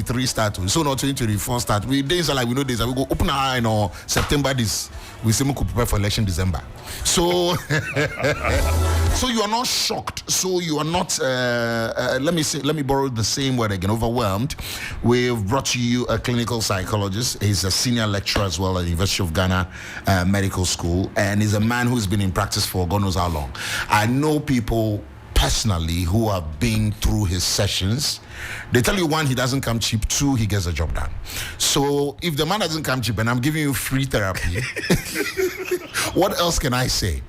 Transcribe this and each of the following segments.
2023 start. So not 2024 start. We days are like we know days. We go open our eye in September. This we say we could prepare for election December. So so you are not shocked. So you are not. Let me borrow the same word again. Overwhelmed. We've brought to you a clinical psychologist. He's a senior lecturer as well at the University of Ghana Medical School, and he's a man who's been in practice for God knows how long. I know people personally who have been through his sessions. They tell you, one, he doesn't come cheap. Two, he gets the job done. So if the man doesn't come cheap and I'm giving you free therapy, what else can I say?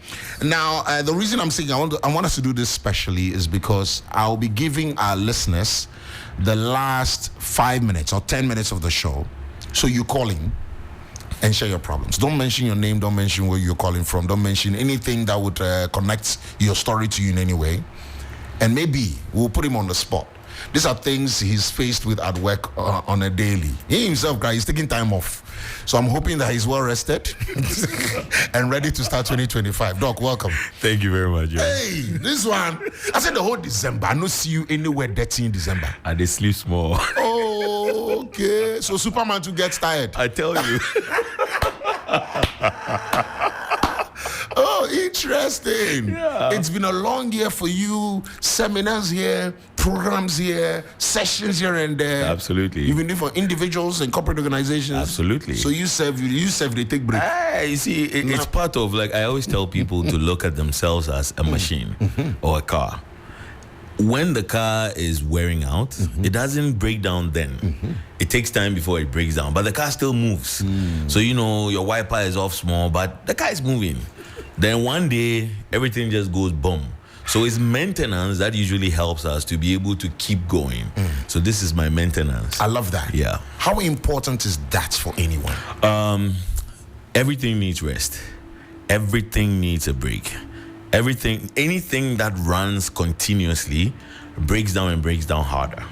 Now, the reason I'm saying I want us to do this specially is because I'll be giving our listeners the last 5 minutes or 10 minutes of the show. So you call in and share your problems. Don't mention your name. Don't mention where you're calling from. Don't mention anything that would connect your story to you in any way. And maybe we'll put him on the spot. These are things he's faced with at work on a daily. He himself, guys, he's taking time off. So I'm hoping that he's well rested and ready to start 2025. Doc, welcome. Thank you very much. Hey, this one, I said the whole December. I don't see you anywhere dirty in December. And they sleep small. Oh, okay. So Superman too gets tired. I tell you. Oh, interesting. Yeah. It's been a long year for you. Seminars here, programs here, sessions here and there. Absolutely. Even for individuals and corporate organizations. Absolutely. So you serve, they take break. You see, it's part of, like, I always tell people to look at themselves as a machine or a car. When the car is wearing out, it doesn't break down then. It takes time before it breaks down, but the car still moves. So, you know, your wiper is off small, but the car is moving. Then one day, everything just goes boom. So it's maintenance that usually helps us to be able to keep going. So this is my maintenance. I love that. Yeah. How important is that for anyone? Everything needs rest. Everything needs a break. Anything that runs continuously breaks down harder.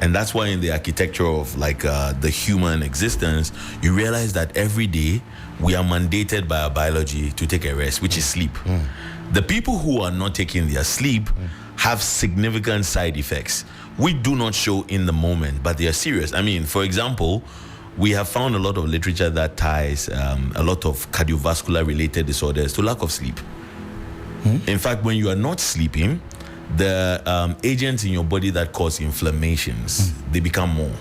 And that's why in the architecture of the human existence, you realize that every day we are mandated by our biology to take a rest, which is sleep. The people who are not taking their sleep have significant side effects. We do not show in the moment, but they are serious. I mean, for example, we have found a lot of literature that ties a lot of cardiovascular related disorders to lack of sleep. In fact, when you are not sleeping, the agents in your body that cause inflammations, they become more.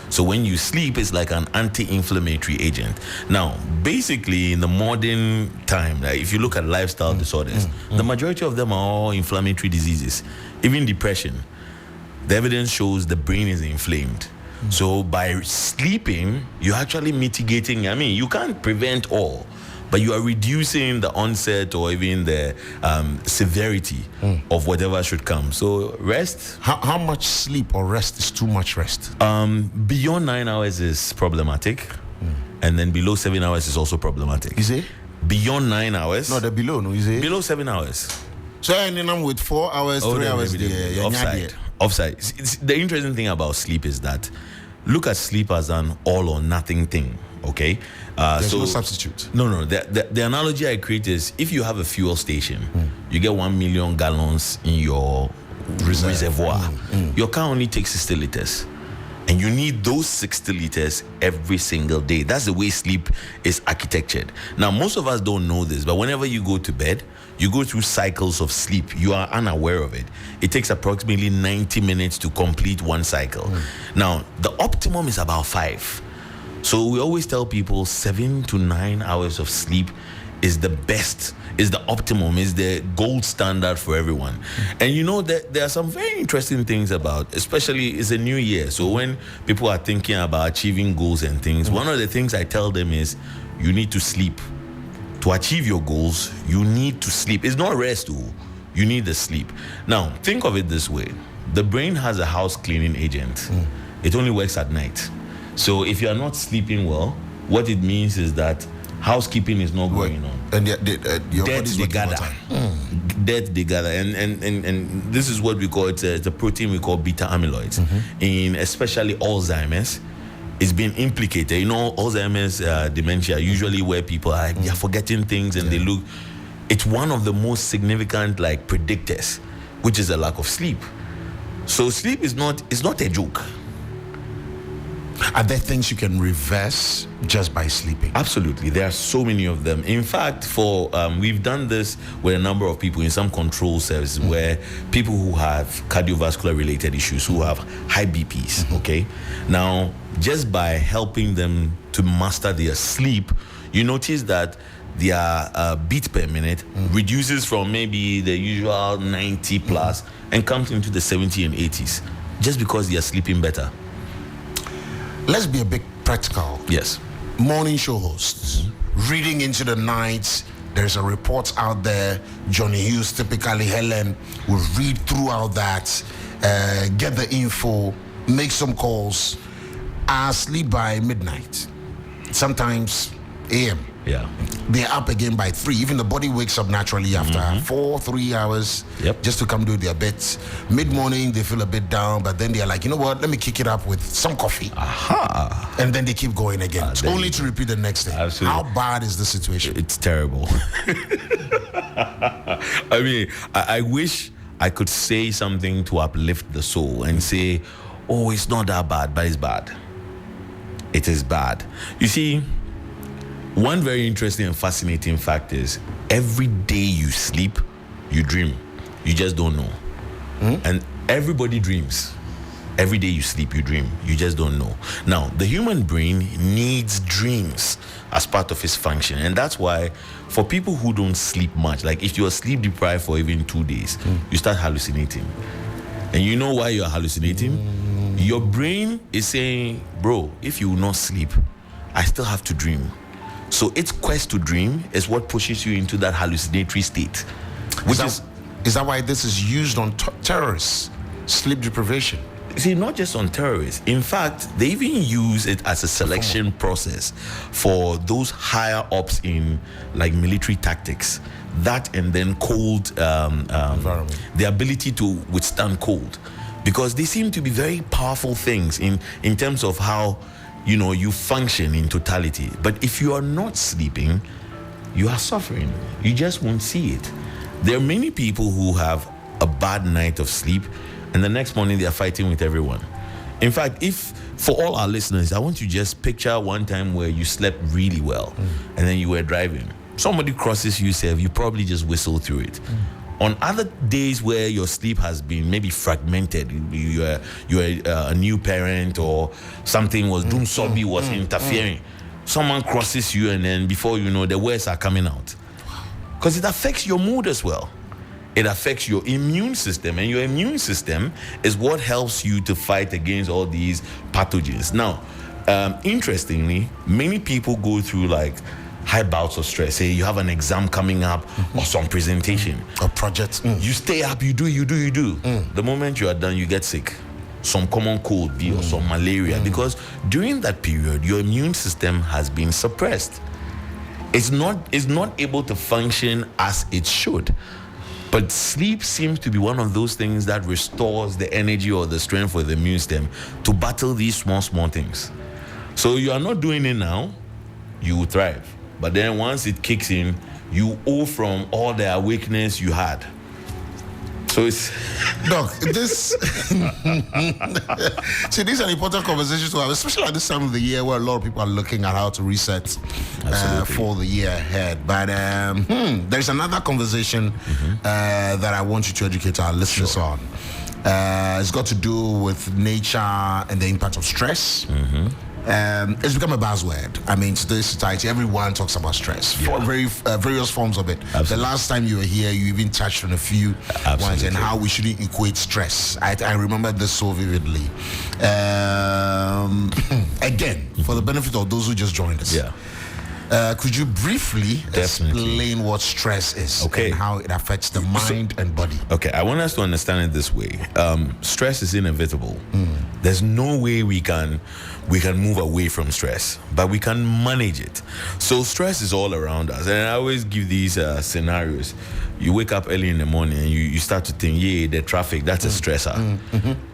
So when you sleep, it's like an anti-inflammatory agent. Now, basically, in the modern time, if you look at lifestyle disorders, the majority of them are all inflammatory diseases, even depression. The evidence shows the brain is inflamed. So by sleeping, you're actually mitigating. I mean, you can't prevent all, but you are reducing the onset or even the severity of whatever should come. So rest. How much sleep or rest is too much rest? Beyond 9 hours is problematic. And then below 7 hours is also problematic. Is it? Beyond 9 hours? No, the below, no, is it? Below 7 hours. So I ended up with 4 hours, 3 hours. Offside. The interesting thing about sleep is that look at sleep as an all or nothing thing. Okay, there's no substitute. No. The analogy I create is if you have a fuel station, you get 1 million gallons in your reservoir. Your car only takes 60 liters. And you need those 60 liters every single day. That's the way sleep is architectured. Now, most of us don't know this, but whenever you go to bed, you go through cycles of sleep. You are unaware of it. It takes approximately 90 minutes to complete one cycle. Now, the optimum is about 5. So we always tell people 7 to 9 hours of sleep is the best, is the optimum, is the gold standard for everyone. And you know that there are some very interesting things about, especially it's a new year. So when people are thinking about achieving goals and things, one of the things I tell them is you need to sleep. To achieve your goals, you need to sleep. It's not rest, you need the sleep. Now, think of it this way. The brain has a house cleaning agent. It only works at night. So if you are not sleeping well, what it means is that housekeeping is not going on. And your body's they gather. Death they gather. And this is what we call, it's a protein we call beta amyloid. In especially Alzheimer's, it's been implicated. You know, Alzheimer's dementia, usually where people are they're forgetting things and they look. It's one of the most significant predictors, which is a lack of sleep. So sleep is not a joke. Are there things you can reverse just by sleeping? Absolutely. There are so many of them. In fact, we've done this with a number of people in some control services where people who have cardiovascular related issues, who have high BPs, okay? Now, just by helping them to master their sleep, you notice that their beat per minute reduces from maybe the usual 90 plus and comes into the 70 and 80s just because they are sleeping better. Let's be a bit practical. Yes. Morning show hosts, reading into the night. There's a report out there. Johnny Hughes, typically Helen, will read throughout that, get the info, make some calls, sleep by midnight, sometimes AM. Yeah. They're up again by 3. Even the body wakes up naturally after 3 hours just to come do their bits. Mid-morning, they feel a bit down, but then they're like, you know what, let me kick it up with some coffee. Aha. And then they keep going again, only to repeat the next day. Absolutely. How bad is the situation? It's terrible. I mean, I wish I could say something to uplift the soul and say, oh, it's not that bad, but it's bad. It is bad. You see, one very interesting and fascinating fact is every day you sleep, you dream. You just don't know. And everybody dreams. Every day you sleep, you dream. You just don't know. Now, the human brain needs dreams as part of its function. And that's why for people who don't sleep much, like if you're sleep deprived for even 2 days, you start hallucinating. And you know why you're hallucinating? Your brain is saying, bro, if you will not sleep, I still have to dream. So its quest to dream is what pushes you into that hallucinatory state. Is that why this is used on terrorists? Sleep deprivation? See, not just on terrorists. In fact, they even use it as a selection process for those higher ups in like military tactics. That and then cold, environment. The ability to withstand cold. Because they seem to be very powerful things in terms of how you function in totality. But if you are not sleeping, you are suffering. You just won't see it. There are many people who have a bad night of sleep and the next morning they are fighting with everyone. In fact, if for all our listeners, I want you to just picture one time where you slept really well and then you were driving. Somebody crosses you, you probably just whistle through it. On other days where your sleep has been maybe fragmented, you're a new parent or something was interfering, someone crosses you and then before you know, the words are coming out. Because it affects your mood as well. It affects your immune system, and your immune system is what helps you to fight against all these pathogens. Now, interestingly, many people go through like high bouts of stress. Say you have an exam coming up or some presentation or project. You stay up, you do. The moment you are done, you get sick. Some common cold or some malaria because during that period, your immune system has been suppressed. It's not able to function as it should. But sleep seems to be one of those things that restores the energy or the strength for the immune system to battle these small things. So you are not doing it now, you will thrive. But then once it kicks in, you owe from all the awakeness you had. So it's... Doc, this... See, these are important conversations to have, especially at this time of the year where a lot of people are looking at how to reset for the year ahead. But there's another conversation that I want you to educate our listeners on. It's got to do with nature and the impact of stress. It's become a buzzword. I mean, today's society, everyone talks about stress for various forms of it. Absolutely. The last time you were here, you even touched on a few ones and how we shouldn't equate stress. I remember this so vividly. Again, for the benefit of those who just joined us. Could you briefly explain what stress is and how it affects the mind and body? Okay, I want us to understand it this way. Stress is inevitable. There's no way we can move away from stress, but we can manage it. So stress is all around us. And I always give these scenarios. You wake up early in the morning and you start to think, the traffic, that's a stressor.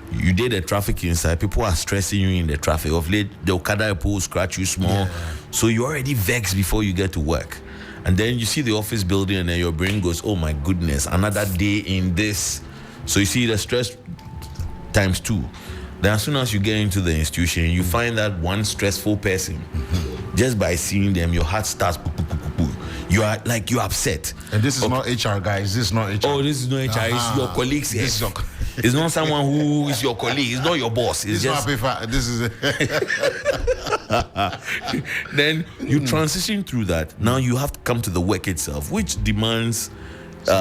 You did the traffic inside, people are stressing you in the traffic. Of late, the Okada pole scratch you small. So you already vexed before you get to work. And then you see the office building and then your brain goes, oh my goodness, another day in this. So you see the stress times 2. Then as soon as you get into the institution, you find that one stressful person. Just by seeing them, your heart starts. You are like, you're upset. And this is not HR, guys. This is not HR. Oh, this is not HR. It's your colleagues. This is your It's not someone who is your colleague. It's not your boss. It's just. This is. Then you transition through that. Now you have to come to the work itself, which demands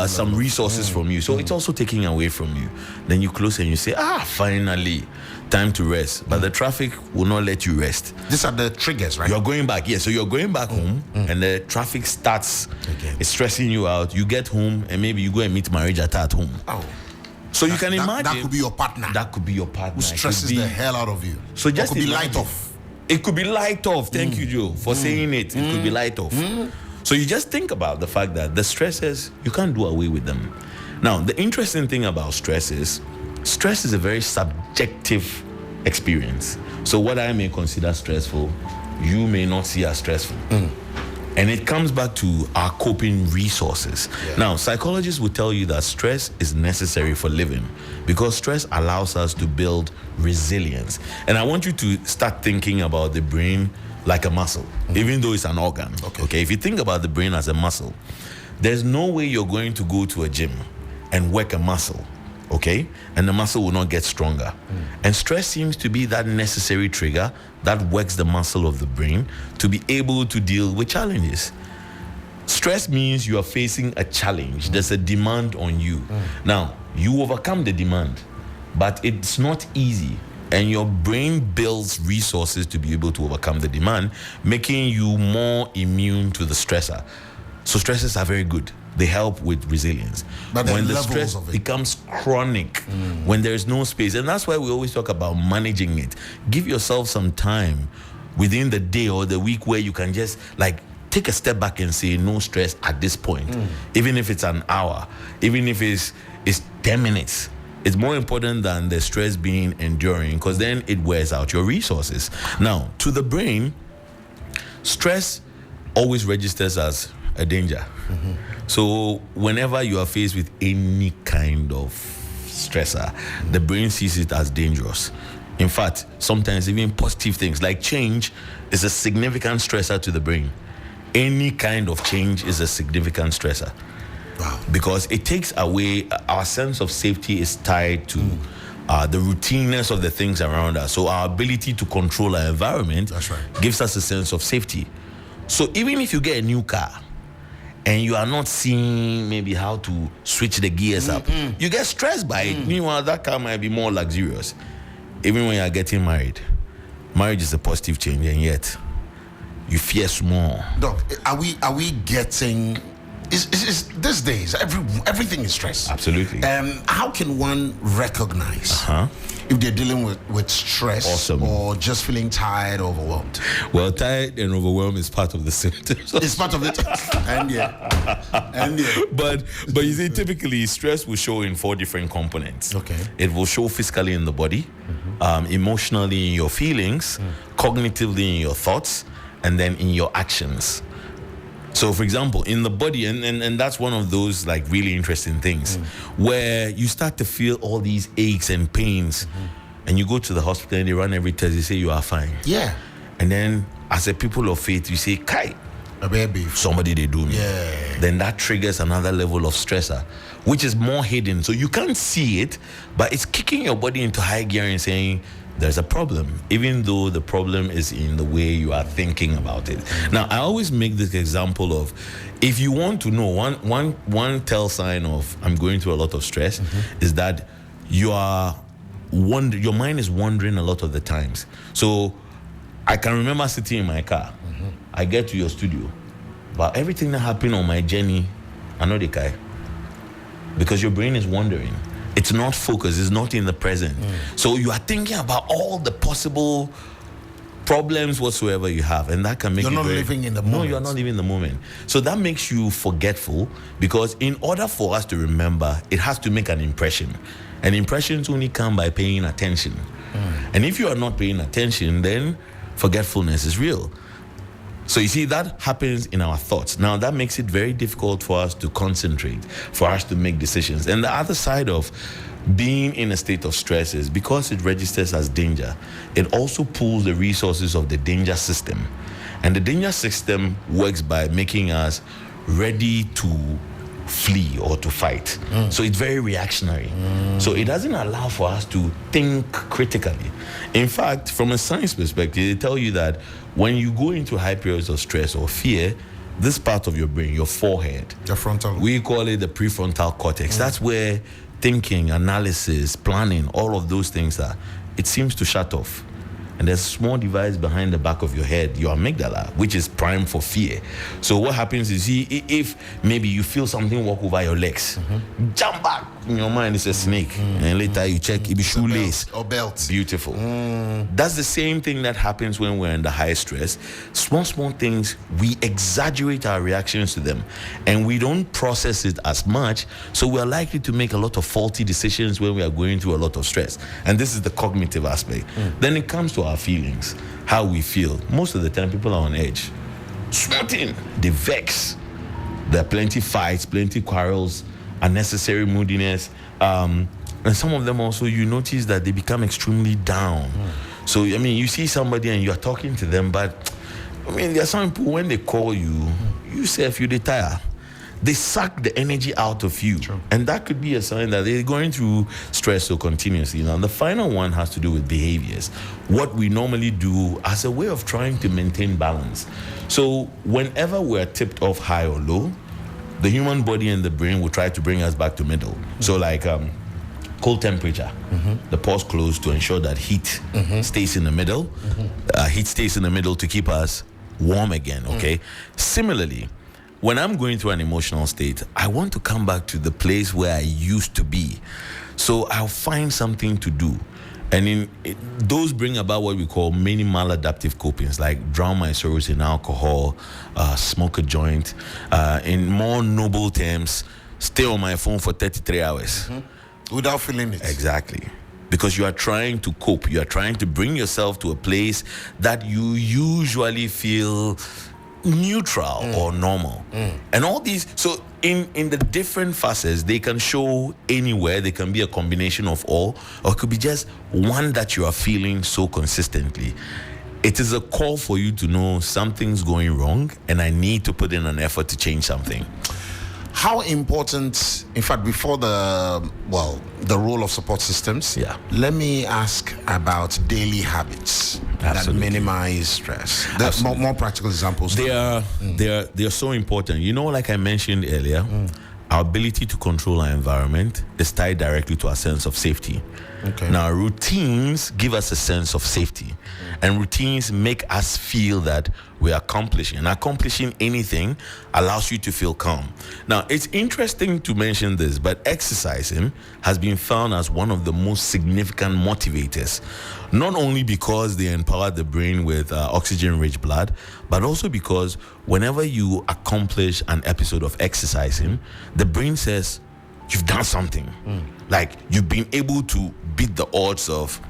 some resources from you. So it's also taking away from you. Then you close and you say, finally, time to rest. But the traffic will not let you rest. These are the triggers, right? You're going back. Yeah, so you're going back home and the traffic starts. It's stressing you out. You get home and maybe you go and meet Marijata at home. Oh. So you can imagine. That could be your partner. That could be your partner. Who stresses the hell out of you. So just could be light off. It could be light off. Thank you, Joe, for saying it. It could be light off. So you just think about the fact that the stresses, you can't do away with them. Now, the interesting thing about stress is a very subjective experience. So what I may consider stressful, you may not see as stressful. And it comes back to our coping resources. Yeah. Now, psychologists will tell you that stress is necessary for living because stress allows us to build resilience. And I want you to start thinking about the brain like a muscle, even though it's an organ. Okay, if you think about the brain as a muscle, there's no way you're going to go to a gym and work a muscle, okay? And the muscle will not get stronger. And stress seems to be that necessary trigger that works the muscle of the brain to be able to deal with challenges. Stress means you are facing a challenge. There's a demand on you. Now, you overcome the demand, but it's not easy. And your brain builds resources to be able to overcome the demand, making you more immune to the stressor. So stresses are very good. They help with resilience. But when the stress becomes chronic, when there's no space, and that's why we always talk about managing it. Give yourself some time within the day or the week where you can just like take a step back and say no stress at this point. Even if it's an hour, even if it's 10 minutes. It's more important than the stress being enduring because then it wears out your resources. Now, to the brain, stress always registers as a danger. So whenever you are faced with any kind of stressor, the brain sees it as dangerous. In fact, sometimes even positive things like change is a significant stressor to the brain. Any kind of change is a significant stressor. Wow. Because it takes away our sense of safety is tied to the routineness of the things around us. So our ability to control our environment gives us a sense of safety. So even if you get a new car and you are not seeing maybe how to switch the gears up, you get stressed by it. Meanwhile, that car might be more luxurious. Even when you are getting married, marriage is a positive change, and yet you fear small. Doc, are we getting? Is these days everything is stress? Absolutely. How can one recognize if they're dealing with stress or just feeling tired or overwhelmed? Well, tired and overwhelmed is part of the symptoms. It's part of it. and yeah. But you see, typically stress will show in 4 different components. Okay. It will show physically in the body, emotionally in your feelings, cognitively in your thoughts, and then in your actions. So, for example, in the body, and that's one of those like really interesting things, where you start to feel all these aches and pains, and you go to the hospital and they run every test, they say you are fine. Yeah. And then, as a people of faith, you say, "Kai, a baby, somebody they do me." Yeah. Then that triggers another level of stressor, which is more hidden. So you can't see it, but it's kicking your body into high gear and saying, there's a problem, even though the problem is in the way you are thinking about it. Now, I always make this example of, if you want to know, one tell sign of I'm going through a lot of stress is that your mind is wandering a lot of the times. So I can remember sitting in my car. I get to your studio, but everything that happened on my journey, I know the guy, because your brain is wandering. It's not focused. It's not in the present. So you are thinking about all the possible problems whatsoever you have, and that can make you're not living in the moment. No, you're not living in the moment. So that makes you forgetful, because in order for us to remember, it has to make an impression. And impressions only come by paying attention. And if you are not paying attention, then forgetfulness is real. So you see, that happens in our thoughts. Now that makes it very difficult for us to concentrate, for us to make decisions. And the other side of being in a state of stress is because it registers as danger, it also pulls the resources of the danger system. And the danger system works by making us ready to flee or to fight. So it's very reactionary. So it doesn't allow for us to think critically. In fact, from a science perspective, they tell you that when you go into high periods of stress or fear, this part of your brain, your forehead, the frontal, we call it the prefrontal cortex. That's where thinking, analysis, planning, all of those things are. It seems to shut off. And there's a small device behind the back of your head, your amygdala, which is primed for fear. So what happens is, if maybe you feel something walk over your legs, jump back. In your mind, it's a snake. And later you check, it be shoelace. Or belt. Beautiful. That's the same thing that happens when we're under high stress. Small things, we exaggerate our reactions to them. And we don't process it as much. So we're likely to make a lot of faulty decisions when we are going through a lot of stress. And this is the cognitive aspect. Then it comes to our feelings, how we feel. Most of the time, people are on edge. Small thing, they vex. There are plenty fights, plenty quarrels, unnecessary moodiness. And some of them also, you notice that they become extremely down. So, I mean, you see somebody and you're talking to them, but, I mean, there are some people, when they call you, you say if you retire. They suck the energy out of you. True. And that could be a sign that they're going through stress so continuously. Now, the final one has to do with behaviors. What we normally do as a way of trying to maintain balance. So whenever we're tipped off high or low, the human body and the brain will try to bring us back to middle. So like cold temperature, the pores close to ensure that heat stays in the middle. Heat stays in the middle to keep us warm again, okay? Similarly, when I'm going through an emotional state, I want to come back to the place where I used to be. So I'll find something to do. And those bring about what we call many maladaptive copings, like drown my sorrows in alcohol, smoke a joint. In more noble terms, stay on my phone for 33 hours. Without feeling it. Exactly. Because you are trying to cope. You are trying to bring yourself to a place that you usually feel neutral or normal. And all these, so in the different facets, they can show anywhere. They can be a combination of all, or it could be just one that you are feeling so consistently. It is a call for you to know something's going wrong and I need to put in an effort to change something. How important, in fact, before the role of support systems, let me ask about daily habits that minimize stress. More practical examples. They are so important. You know, like I mentioned earlier, our ability to control our environment is tied directly to our sense of safety. Okay. Now, routines give us a sense of safety, and routines make us feel that we're accomplishing. And accomplishing anything allows you to feel calm. Now, it's interesting to mention this, but exercising has been found as one of the most significant motivators, not only because they empower the brain with oxygen-rich blood, but also because whenever you accomplish an episode of exercising, the brain says, you've done something. Like, you've been able to beat the odds of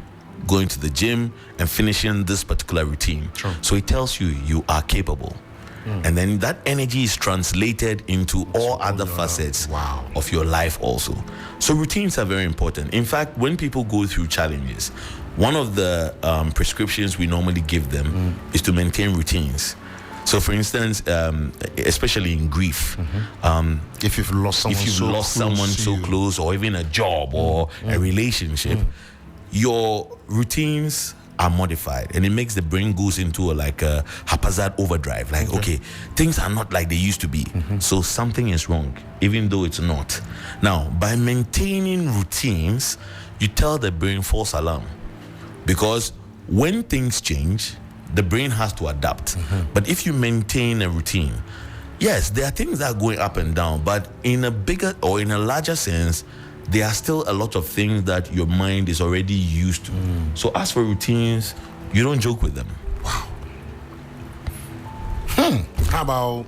going to the gym and finishing this particular routine. Sure. So it tells you you are capable. And then that energy is translated into all other facets of your life also. So routines are very important. In fact, when people go through challenges, one of the prescriptions we normally give them is to maintain routines. So, for instance, especially in grief, if you've lost someone, so close, or even a job or a relationship, your routines are modified, and it makes the brain goes into a haphazard overdrive. Like, okay, things are not like they used to be, so something is wrong, even though it's not. Now, by maintaining routines, you tell the brain false alarm, because when things change, the brain has to adapt. But if you maintain a routine, yes, there are things that are going up and down, but in a bigger or in a larger sense, there are still a lot of things that your mind is already used to. So as for routines, you don't joke with them. Wow. How about,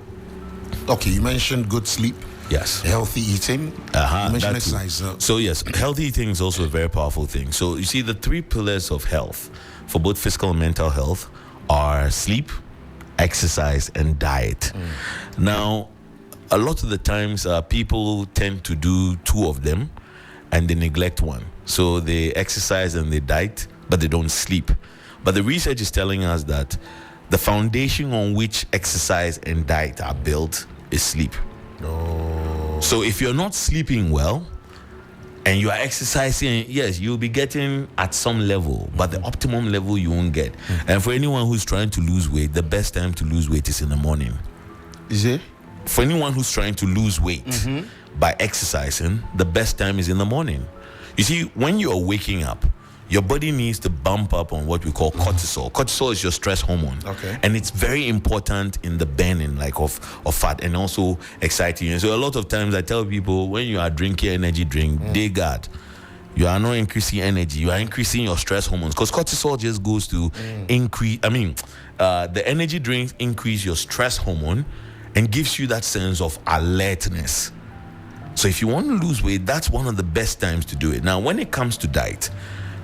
you mentioned good sleep. Yes. Healthy eating. You mentioned exercise. So yes, healthy eating is also a very powerful thing. So you see, the three pillars of health for both physical and mental health are sleep, exercise, and diet. Now, a lot of the times people tend to do two of them and they neglect one. So they exercise and they diet, but they don't sleep. But the research is telling us that the foundation on which exercise and diet are built is sleep. So if you're not sleeping well and you are exercising, yes, you'll be getting at some level, but the optimum level you won't get. And for anyone who's trying to lose weight, the best time to lose weight is in the morning. Is it? For anyone who's trying to lose weight by exercising, the best time is in the morning. You see, when you're waking up, your body needs to bump up on what we call cortisol. Cortisol is your stress hormone. Okay. And it's very important in the burning of fat and also exciting. And so a lot of times I tell people, when you are drinking energy drink, day guard, you are not increasing energy, you are increasing your stress hormones, because cortisol just goes to increase. The energy drinks increase your stress hormone and gives you that sense of alertness. So if you want to lose weight, that's one of the best times to do it. Now, when it comes to diet,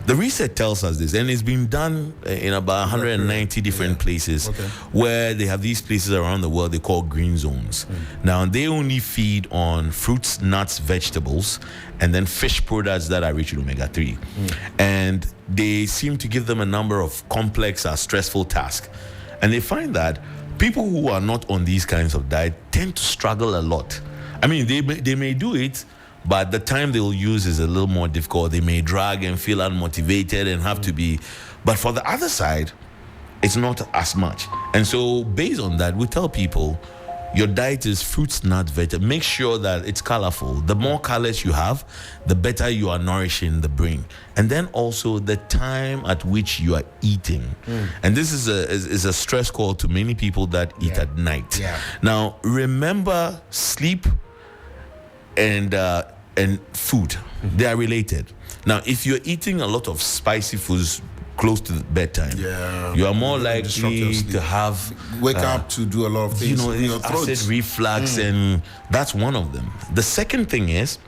the research tells us this, and it's been done in about 190 different places where they have these places around the world they call green zones. Now, they only feed on fruits, nuts, vegetables, and then fish products that are rich in omega-3. And they seem to give them a number of complex, stressful tasks. And they find that people who are not on these kinds of diet tend to struggle a lot. I mean, they may do it, but the time they'll use is a little more difficult. They may drag and feel unmotivated and have to be. But for the other side, it's not as much. And so based on that, we tell people, your diet is fruits, nuts, vegetables. Make sure that it's colorful. The more colors you have, the better you are nourishing the brain. And then also the time at which you are eating. And this is a stress call to many people that eat at night. Now, remember, sleep and food, they are related. Now, if you're eating a lot of spicy foods close to bedtime, you are more likely to have wake up to do a lot of things. Acid reflux, and that's one of them. The second thing is,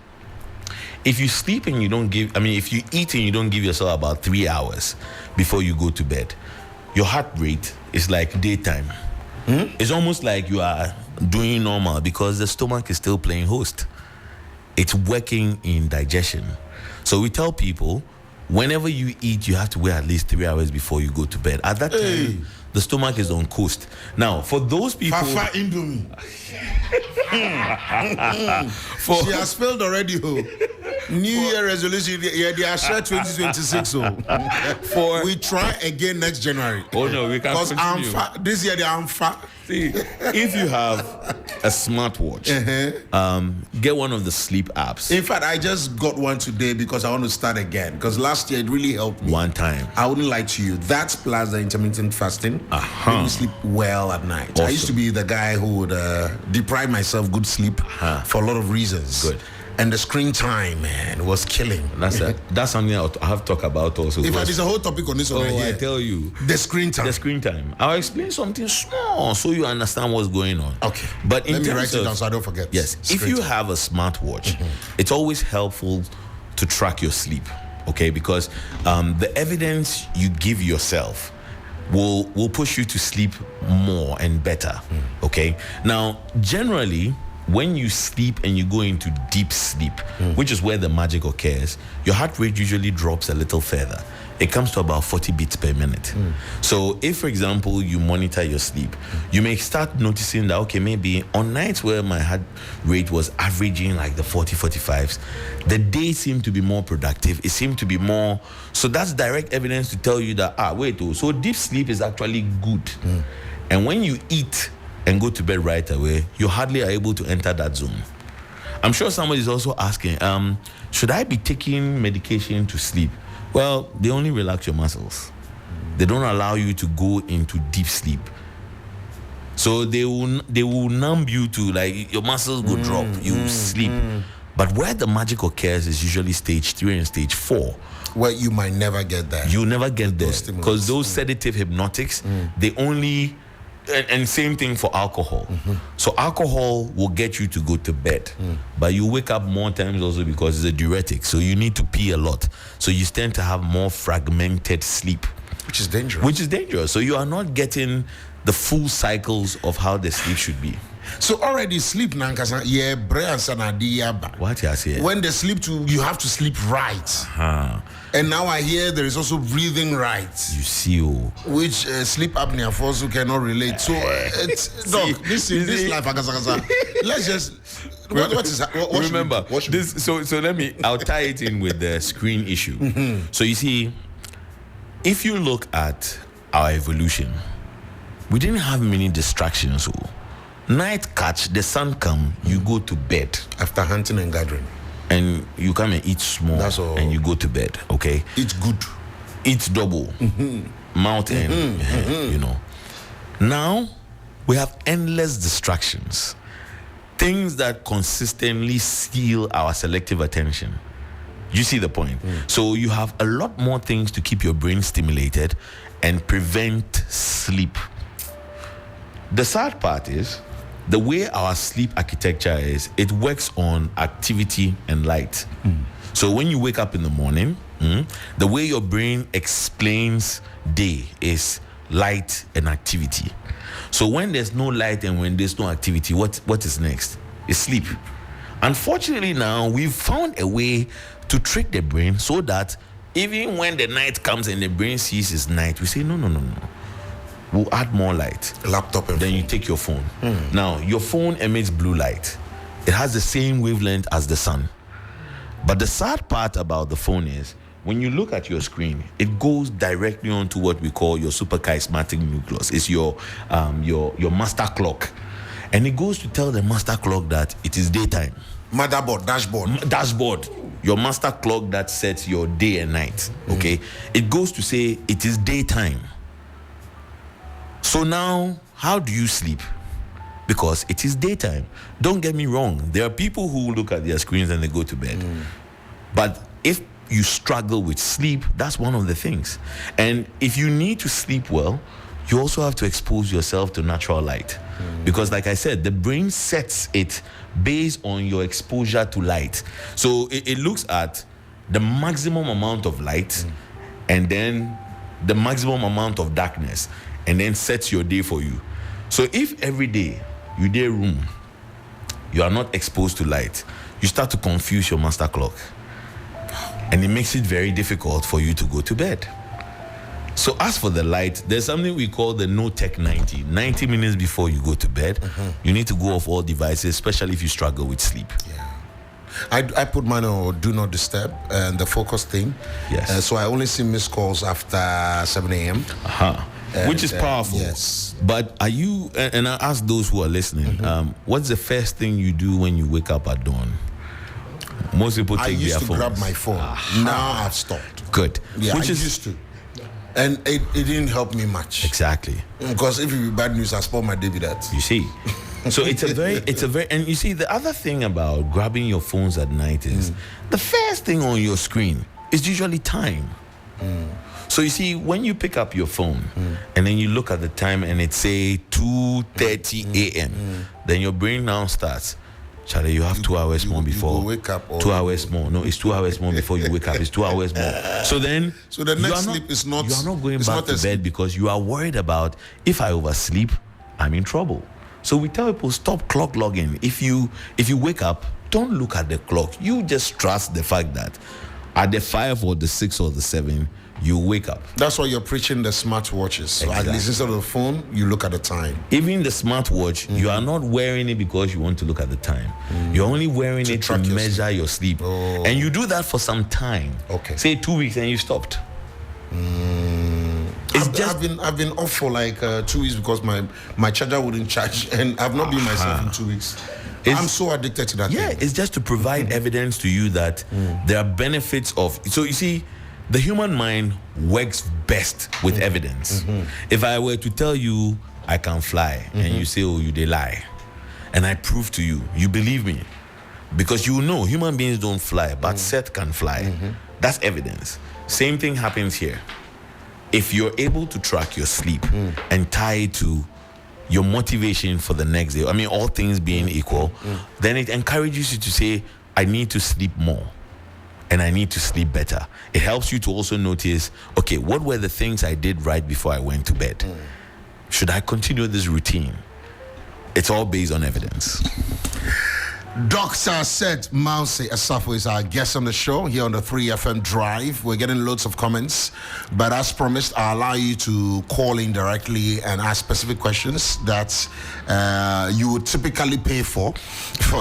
if you sleep and you don't if you eat and you don't give yourself about 3 hours before you go to bed, your heart rate is like daytime. It's almost like you are doing normal because the stomach is still playing host. It's working in digestion. So we tell people, whenever you eat, you have to wait at least 3 hours before you go to bed. At that time, the stomach is on coast. Now, for those people... Fafa Indomie. She has failed already. New Year resolution, they are shared 2026. We try again next January. Oh no, we can't continue. Because this year they are fat. See, if you have a smartwatch, get one of the sleep apps. In fact, I just got one today because I want to start again. Because last year it really helped me. One time. I wouldn't lie to you. That's plus the intermittent fasting. Make me sleep well at night. Awesome. I used to be the guy who would deprive myself good sleep for a lot of reasons. Good. And the screen time, man, was killing. That's something I have to talk about also. In fact, there's a whole topic on this one right here. I tell you. The screen time. The screen time. I'll explain something small so you understand what's going on. Okay. But let me write it down so I don't forget. Yes. If you have a smartwatch, it's always helpful to track your sleep, okay? Because the evidence you give yourself will push you to sleep more and better, okay? Now, generally, when you sleep and you go into deep sleep, which is where the magic occurs, your heart rate usually drops a little further. It comes to about 40 beats per minute. So if, for example, you monitor your sleep, you may start noticing that, okay, maybe on nights where my heart rate was averaging like the 40-45s, the day seemed to be more productive. It seemed to be more... So that's direct evidence to tell you that, so deep sleep is actually good. And when you eat and go to bed right away, you hardly are able to enter that zone. I'm sure somebody is also asking, should I be taking medication to sleep? Well, they only relax your muscles. They don't allow you to go into deep sleep. So they will numb you to, like, your muscles will drop, you sleep. But where the magic occurs is usually stage 3 and stage 4. Where you might never get there. You never get there. Because those sedative hypnotics, they only... And same thing for alcohol. So alcohol will get you to go to bed, but you wake up more times also because it's a diuretic. So you need to pee a lot. So you tend to have more fragmented sleep. Which is dangerous. So you are not getting the full cycles of how the sleep should be. So already sleep nankasa yeah brain sanadiaba. What you say? When they sleep you have to sleep right. And now I hear there is also breathing right. You see, which sleep apnea for those who cannot relate. So it's dog. This life akasa. Let's just what is that? What remember should this? So I'll tie it in with the screen issue. So you see, if you look at our evolution, we didn't have many distractions. So night catch, the sun come, you go to bed after hunting and gathering, and you come and eat small. That's all. And you go to bed. Okay, eat good, eat double, mountain. You know. Now we have endless distractions, things that consistently steal our selective attention. You see the point? So you have a lot more things to keep your brain stimulated and prevent sleep. The sad part is the way our sleep architecture is, it works on activity and light. So when you wake up in the morning, the way your brain explains day is light and activity. So when there's no light and when there's no activity, what is next? It's sleep. Unfortunately now, we've found a way to trick the brain so that even when the night comes and the brain sees it's night, we say, no. We'll add more light. Laptop and then phone. You take your phone. Now, your phone emits blue light. It has the same wavelength as the sun. But the sad part about the phone is, when you look at your screen, it goes directly onto what we call your suprachiasmatic nucleus. It's your master clock. And it goes to tell the master clock that it is daytime. Dashboard. Your master clock that sets your day and night. Okay? It goes to say it is daytime. So now, how do you sleep? Because it is daytime. Don't get me wrong. There are people who look at their screens and they go to bed. But if you struggle with sleep, that's one of the things. And if you need to sleep well, you also have to expose yourself to natural light. Because like I said, the brain sets it based on your exposure to light. So it looks at the maximum amount of light and then the maximum amount of darkness, and then sets your day for you. So if every day you day room, you are not exposed to light, you start to confuse your master clock. And it makes it very difficult for you to go to bed. So as for the light, there's something we call the no tech 90. 90 minutes before you go to bed, you need to go off all devices, especially if you struggle with sleep. Yeah. I put mine on do not disturb and the focus thing. Yes. So I only see missed calls after 7 a.m. Which is powerful. Yes. But are you, and I ask those who are listening, what's the first thing you do when you wake up at dawn? Most people take their phones. I used to grab my phone. Now I've stopped. Good. Yeah, I used to. And it didn't help me much. Exactly. Because if it be bad news, I spoil my day with that. You see. So it's a very, and you see, the other thing about grabbing your phones at night is the first thing on your screen is usually time. So you see, when you pick up your phone and then you look at the time and it say 2:30 a.m., then your brain now starts, Charlie, you have 2 hours more before. You wake up. 2 hours more. No, it's 2 hours more before you wake up. It's 2 hours more. So then, the next sleep is not. You are not going back to bed sleep. because you are worried about, if I oversleep, I'm in trouble. So we tell people, stop clock logging. If you wake up, don't look at the clock. You just trust the fact that at the 5 or the 6 or the 7, you wake up. That's why you're preaching the smartwatches. So at least instead of the phone, you look at the time. Even the smartwatch, you are not wearing it because you want to look at the time. You're only wearing it to measure your sleep. And you do that for some time. Okay. Say 2 weeks and you stopped. I've been off for like 2 weeks because my charger wouldn't charge, and I've not been myself in 2 weeks. I'm so addicted to that thing. It's just to provide evidence to you that there are benefits of. So you see, the human mind works best with evidence. If I were to tell you I can fly and you say, oh, you they lie, and I prove to you, you believe me, because you know human beings don't fly, but Seth can fly. That's evidence. Same thing happens here. If you're able to track your sleep and tie it to your motivation for the next day, I mean, all things being equal, then it encourages you to say, I need to sleep more and I need to sleep better. It helps you to also notice, okay, what were the things I did right before I went to bed? should I continue this routine? It's all based on evidence. Dr. Seth Mawusi Asafo is our guest on the show here on the 3FM Drive. We're getting loads of comments, but as promised, I'll allow you to call in directly and ask specific questions that you would typically pay for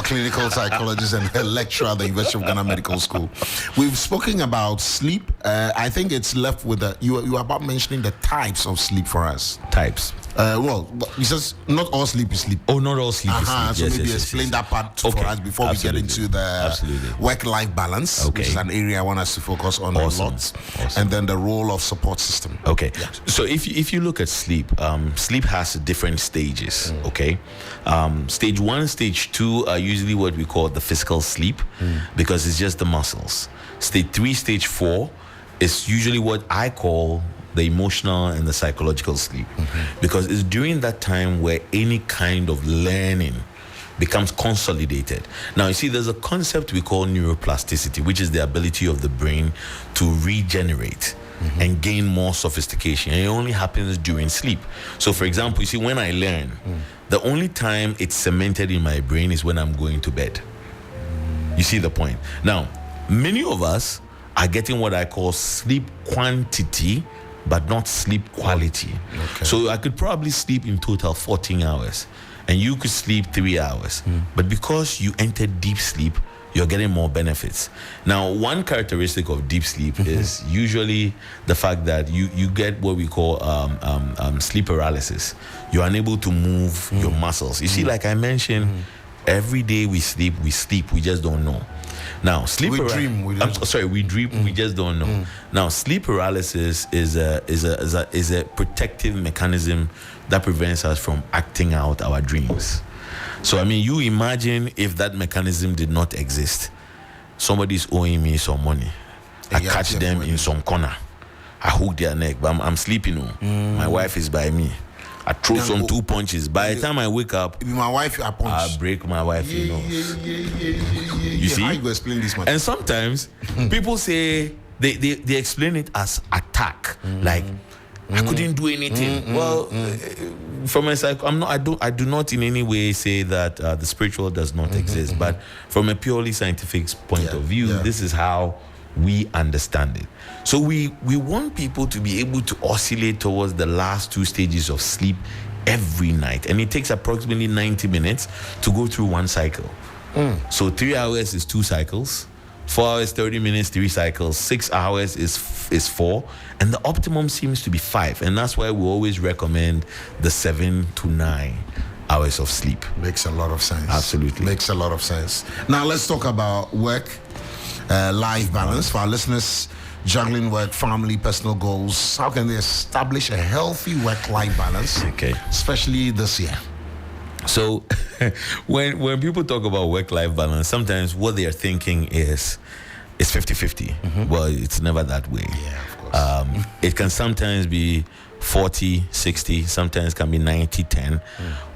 clinical psychologists and a lecturer at the University of Ghana Medical School. We've spoken about sleep. I think it's left with you were about mentioning the types of sleep for us. Types. Well, he says not all sleep is sleep. Oh, not all sleep is sleep. So maybe explain that part for us before we get into the work-life balance, which is an area I want us to focus on a lot, and then the role of support system. Okay, so if you look at sleep, sleep has different stages. Okay, stage 1, stage 2 are usually what we call the physical sleep, because it's just the muscles. Stage 3, stage 4 is usually what I call the emotional and the psychological sleep, because it's during that time where any kind of learning becomes consolidated. Now, you see, there's a concept we call neuroplasticity, which is the ability of the brain to regenerate and gain more sophistication. And it only happens during sleep. So, for example, you see, when I learn, the only time it's cemented in my brain is when I'm going to bed. You see the point? Now, many of us are getting what I call sleep quantity, but not sleep quality. So I could probably sleep in total 14 hours, and you could sleep 3 hours. But because you entered deep sleep, you're getting more benefits. Now, one characteristic of deep sleep is usually the fact that you get what we call sleep paralysis. You're unable to move your muscles. You see, like I mentioned, every day we sleep, we just don't know. Now, we dream, we just don't know. Now, sleep paralysis is a protective mechanism that prevents us from acting out our dreams. So, I mean, you imagine if that mechanism did not exist. Somebody's owing me some money. I catch them in some corner. I hook their neck, but I'm sleeping. My wife is by me. I throw some 2 punches. By the time I wake up, my wife, I break my wife's nose. You see? How you go explain this much? And sometimes people say they explain it as attack, like I couldn't do anything. Well, from a I do not in any way say that the spiritual does not exist, but from a purely scientific point of view, this is how we understand it. So we want people to be able to oscillate towards the last 2 stages of sleep every night, and it takes approximately 90 minutes to go through one cycle. So 3 hours is 2 cycles, 4 hours 30 minutes 3 cycles, 6 hours is 4, and the optimum seems to be 5, and that's why we always recommend the 7 to 9 hours of sleep. Makes a lot of sense. Absolutely makes a lot of sense. Now let's talk about work life balance for our listeners. Juggling work, family, personal goals. How can they establish a healthy work-life balance? Especially this year. So, when people talk about work-life balance, sometimes what they are thinking is 50-50. Well, it's never that way. Yeah, of course. It can sometimes be 40-60, sometimes can be 90-10.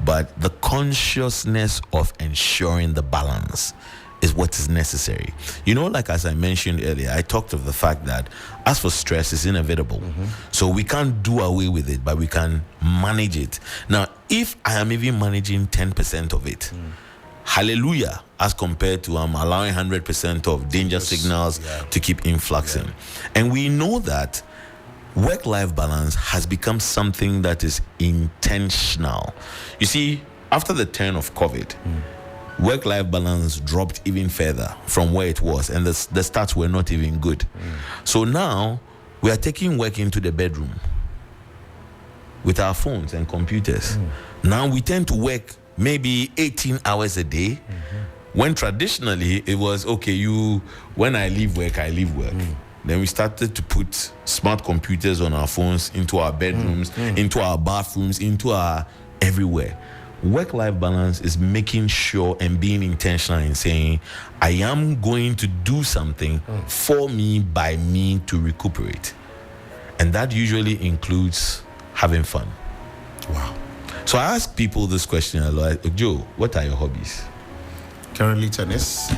But the consciousness of ensuring the balance is what is necessary. You know, like as I mentioned earlier, I talked of the fact that as for stress, it's inevitable. So we can't do away with it, but we can manage it. Now, if I am even managing 10% of it, hallelujah, as compared to allowing 100% of danger signals to keep influxing. And we know that work-life balance has become something that is intentional. You see, after the turn of COVID, work-life balance dropped even further from where it was, and the stats were not even good. So now we are taking work into the bedroom with our phones and computers. Now we tend to work maybe 18 hours a day, when traditionally it was when I leave work, I leave work. Then we started to put smart computers on our phones, into our bedrooms, into our bathrooms, into our everywhere. Work-life balance is making sure and being intentional in saying, I am going to do something for me, by me, to recuperate. And that usually includes having fun. Wow. So I ask people this question a lot. Joe, what are your hobbies? Currently tennis,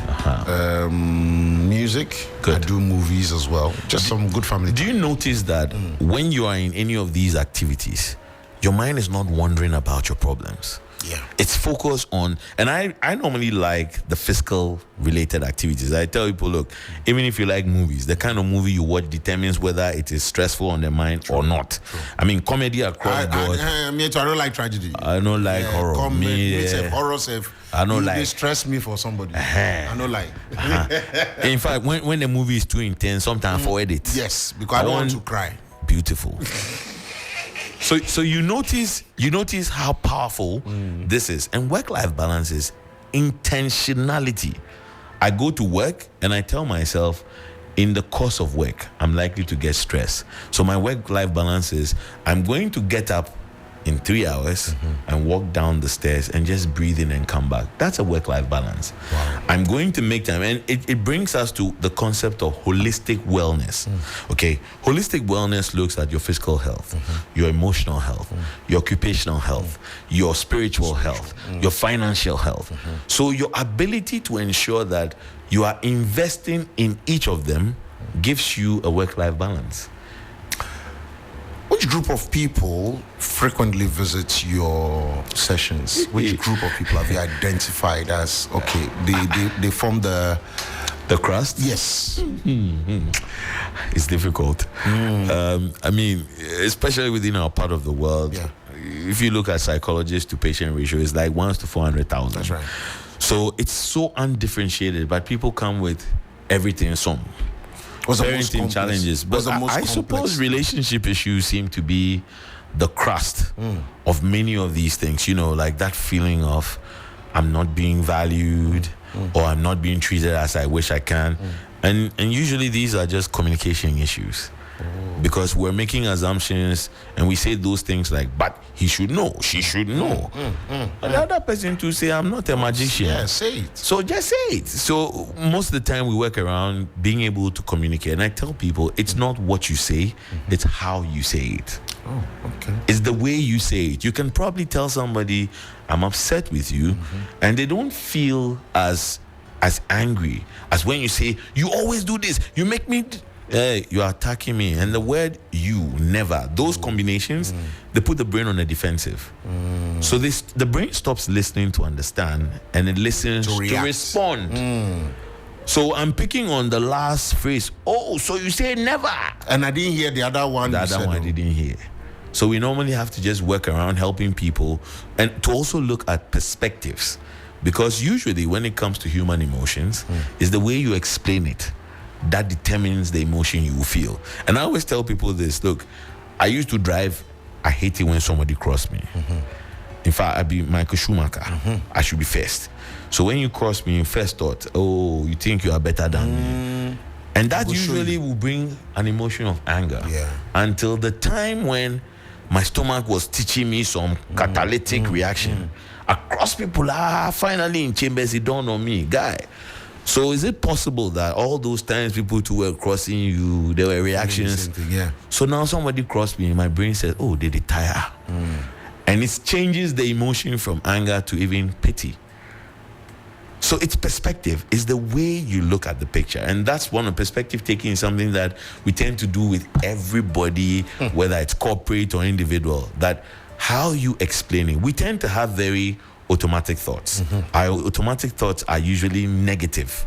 music. Good. I do movies as well. Just some good family. Do you notice that when you are in any of these activities, your mind is not wondering about your problems. Yeah. It's focused on, and I normally like the physical related activities. I tell people, look, even if you like movies, the kind of movie you watch determines whether it is stressful on the mind or not. I mean, comedy across board. I don't like tragedy. I don't like horror. Horror self. I don't like. They stress me for somebody. I don't like. In fact, when the movie is too intense, sometimes I avoid it. Yes, because I don't want to cry. Beautiful. So you notice how powerful this is. And work-life balance is intentionality. I go to work and I tell myself, in the course of work, I'm likely to get stressed. So my work-life balance is, I'm going to get up in 3 hours and walk down the stairs and just breathe in and come back. That's a work-life balance. Wow. I'm going to make time. And it brings us to the concept of holistic wellness. Okay, holistic wellness looks at your physical health, your emotional health, your occupational health, your spiritual health, your financial health. So your ability to ensure that you are investing in each of them gives you a work-life balance. Which group of people frequently visits your sessions? Which group of people have you identified as, okay, they form the crust? Yes. It's difficult. I mean, especially within our part of the world. Yeah. If you look at psychologist to patient ratio, it's like 1 to 400,000. That's right. So it's so undifferentiated, but people come with everything. Some parenting challenges, but I suppose relationship issues seem to be the crust of many of these things. You know, like that feeling of I'm not being valued or I'm not being treated as I wish I can, and usually these are just communication issues. Because we're making assumptions and we say those things like, but he should know, she should know. And the other person to say, I'm not a magician. Yeah, say it. So just say it. So most of the time we work around being able to communicate. And I tell people, it's not what you say, it's how you say it. Oh, okay. It's the way you say it. You can probably tell somebody, I'm upset with you, and they don't feel as angry as when you say, you always do this, you make me... Hey, you're attacking me. And the word you, never, those combinations, they put the brain on the defensive. So the brain stops listening to understand and it listens to respond. So I'm picking on the last phrase. Oh, so you say never. And I didn't hear the other one. The other one I didn't hear. So we normally have to just work around helping people and to also look at perspectives. Because usually when it comes to human emotions, it's the way you explain it that determines the emotion you will feel. And I always tell people this, look, I used to drive, I hate it when somebody crossed me. In fact, I'd be Michael Schumacher. I should be first. So when you cross me, you first thought, oh, you think you are better than me. And that usually will bring an emotion of anger. Until the time when my stomach was teaching me some catalytic reaction. Across people, finally in chambers, it dawned on me, guy. So is it possible that all those times people too were crossing you, there were reactions? So now somebody crossed me, my brain says, oh, they tire. And it changes the emotion from anger to even pity. So it's perspective. It's the way you look at the picture. And that's one of perspective taking is something that we tend to do with everybody, whether it's corporate or individual, that how you explain it. We tend to have very automatic thoughts. Our automatic thoughts are usually negative.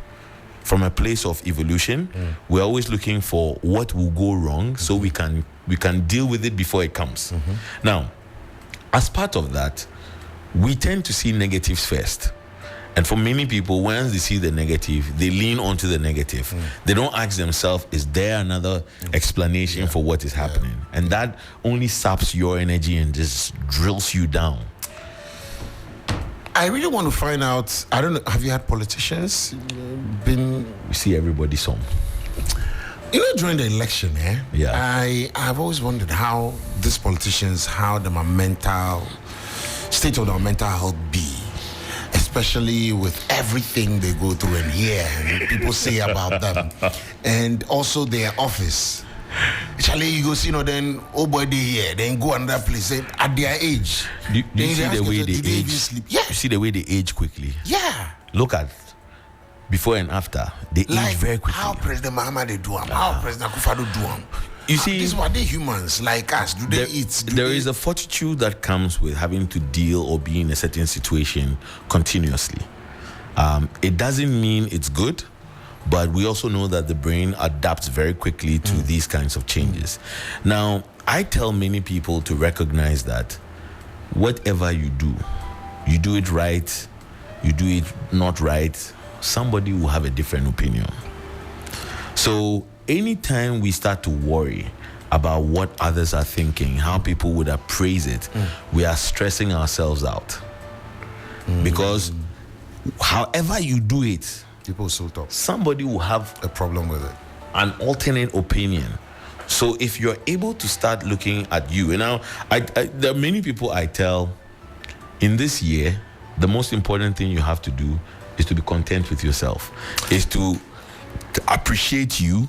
From a place of evolution, we're always looking for what will go wrong so we can deal with it before it comes. Now, as part of that, we tend to see negatives first. And for many people, once they see the negative, they lean onto the negative. They don't ask themselves, is there another explanation for what is happening? And that only saps your energy and just drills you down. I really want to find out, I don't know, have you had politicians been... We see everybody some. You know, during the election, I've always wondered how these politicians, how the state of their mental health be, especially with everything they go through and hear and people say about them, and also their office. Charlie, you go see, then oh boy, they here, then go another place. At their age, do you see the way they age? Sleep? Yeah. You see the way they age quickly. Yeah. Look at before and after. They age very quickly. How President Muhammad they do them, how President Akufo-Addo do them. You see, these were they humans like us? Do they eat? There is a fortitude that comes with having to deal or be in a certain situation continuously. It doesn't mean it's good, but we also know that the brain adapts very quickly to these kinds of changes. Now, I tell many people to recognize that whatever you do it right, you do it not right, somebody will have a different opinion. So anytime we start to worry about what others are thinking, how people would appraise it, we are stressing ourselves out. Because however you do it, people so talk. Somebody will have a problem with it, an alternate opinion. So if you're able to start looking at you, and now there are many people I tell, in this year, the most important thing you have to do is to be content with yourself, is to appreciate you,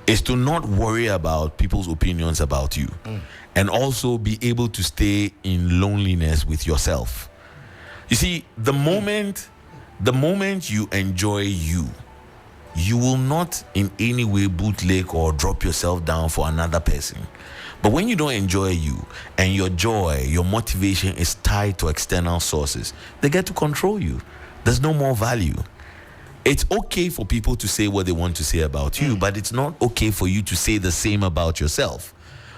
is to not worry about people's opinions about you, and also be able to stay in loneliness with yourself. You see, the moment you enjoy you will not in any way bootleg or drop yourself down for another person. But when you don't enjoy you and your joy, your motivation is tied to external sources, they get to control you. There's no more value. It's okay for people to say what they want to say about you, but it's not okay for you to say the same about yourself,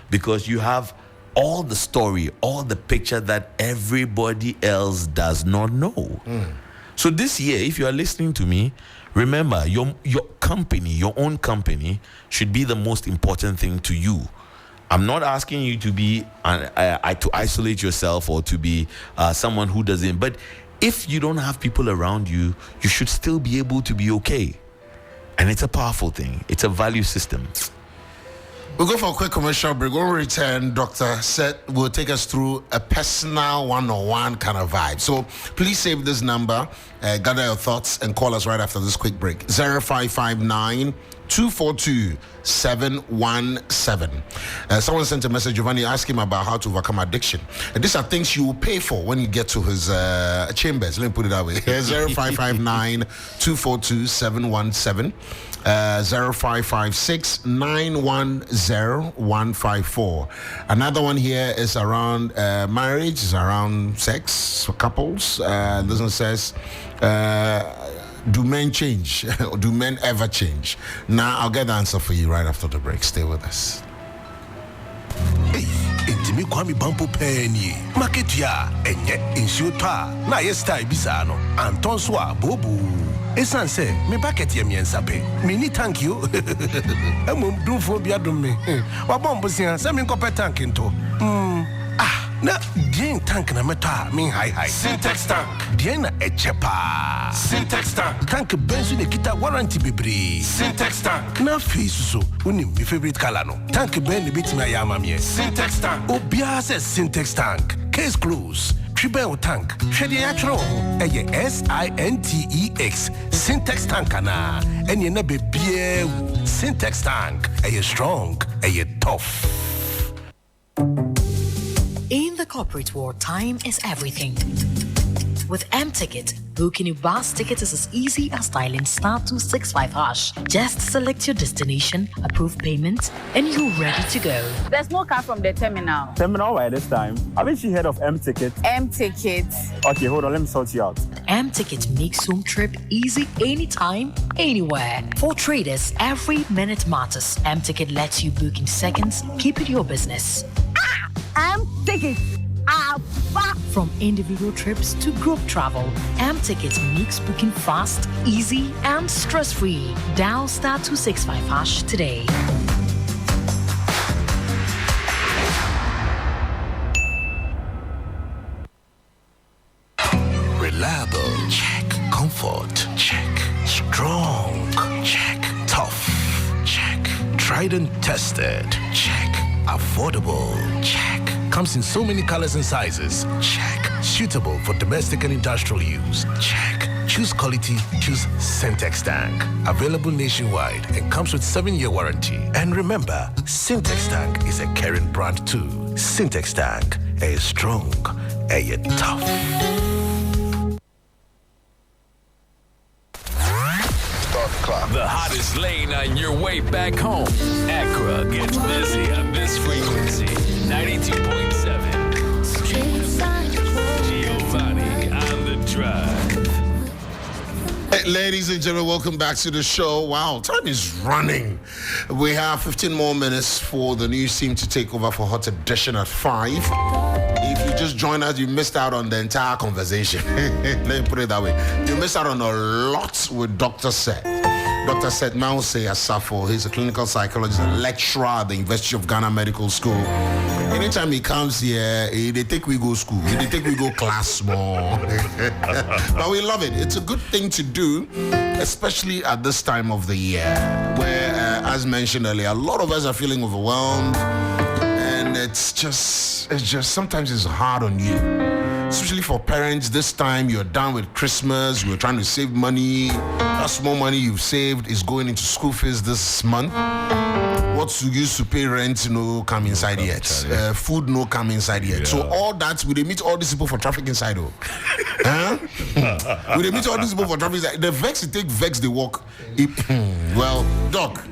because you have all the story, all the picture that everybody else does not know. So this year, if you are listening to me, remember your company, your own company should be the most important thing to you. I'm not asking you to be to isolate yourself or to be someone who doesn't. But if you don't have people around you, you should still be able to be okay. And it's a powerful thing. It's a value system. We'll go for a quick commercial break. When we return, Dr. Seth will take us through a personal one-on-one kind of vibe. So please save this number, gather your thoughts, and call us right after this quick break. 0559-242-717. Someone sent a message, Giovanni, asking about how to overcome addiction. And these are things you will pay for when you get to his chambers. Let me put it that way. 0559-242-717. 0556-910-154. Another one here is around marriage, is around sex for couples. This one says, do men change? Do men ever change? Now, I'll get the answer for you right after the break. Stay with us. Hey, intimi kwami bampo penny. Market ya, enye insuta. Na yesta bisano. Anton swa bobu. Esan say, me bucket ye miensape. Mini thank you. Emum do for biadum me. Wabombo sian, se min kope tank into. Na dien tank na meta min high. Syntax tank. Dien na echepa. Syntax tank. Tank bensu ne kita warranty bebre. Syntax tank. Na face so, uni my favorite color no. Tank ben bit me ayama me. Syntax tank. Obia says Syntax tank. Case close. Tribel tank. Shedi atro. Eye SINTEX. Syntax tank ana. Enye na be bie. Syntax tank. Eye strong. Eye tough. In the corporate world, time is everything. With M-Ticket, booking your bus ticket is as easy as dialing *265#. Just select your destination, approve payment, and you're ready to go. There's no car from the terminal. Terminal why this time? Haven't you heard of M-Ticket? M-Ticket. Okay, hold on, let me sort you out. M-Ticket makes home trip easy anytime, anywhere. For traders, every minute matters. M-Ticket lets you book in seconds, keep it your business. M-Ticket. From individual trips to group travel, M-Ticket makes booking fast, easy, and stress-free. Dial *265# today. Reliable, check. Comfort, check. Strong, check. Tough, check. Tried and tested, check. Affordable, check. Comes in so many colors and sizes, check. Suitable for domestic and industrial use, check. Choose quality, choose Syntax tank. Available nationwide and comes with 7-year warranty. And remember, Syntax tank is a caring brand too. Syntax tank, a strong, a tough. The hottest Lane on your way back home. Accra gets busy on this frequency. 92.7. Giovanni on the drive. Hey, ladies and gentlemen, welcome back to the show. Wow, time is running. We have 15 more minutes for the news team to take over for Hot Edition at 5. If you just joined us, you missed out on the entire conversation. Let me put it that way. You missed out on a lot with Dr. Seth. Dr. Seth Mawusi Asafo. He's a clinical psychologist and lecturer at the University of Ghana Medical School. Anytime he comes here, they take we go school. They take we go class more. But we love it. It's a good thing to do, especially at this time of the year, where, as mentioned earlier, a lot of us are feeling overwhelmed, and it's just sometimes it's hard on you. Especially for parents, this time you're done with Christmas, you're trying to save money. That small money you've saved is going into school fees this month. What you used to pay rent, come inside yet. Food, no come inside yet. Yeah. So all that, we meet all these people for traffic inside, huh? We meet all these people for traffic inside. The vex, they take vex, they walk. Well, Doc,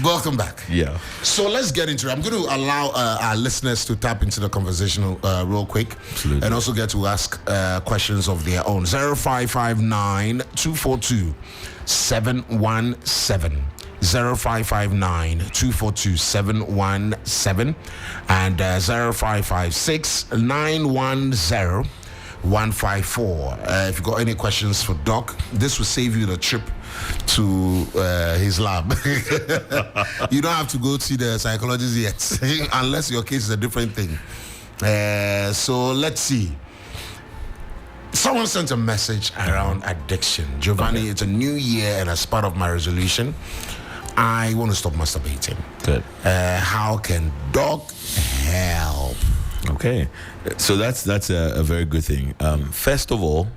welcome back. Yeah. So let's get into it. I'm going to allow our listeners to tap into the conversation real quick. Absolutely. And also get to ask questions of their own. 0559 242 717. 0559-242-717 and 0556-910-154. If you got any questions for Doc, this will save you the trip to his lab. You don't have to go see the psychologist yet, unless your case is a different thing. So let's see. Someone sent a message around addiction. Giovanni, okay. It's a new year, and as part of my resolution, I want to stop masturbating. Good. How can Doc help? Okay. So that's a very good thing. First of all,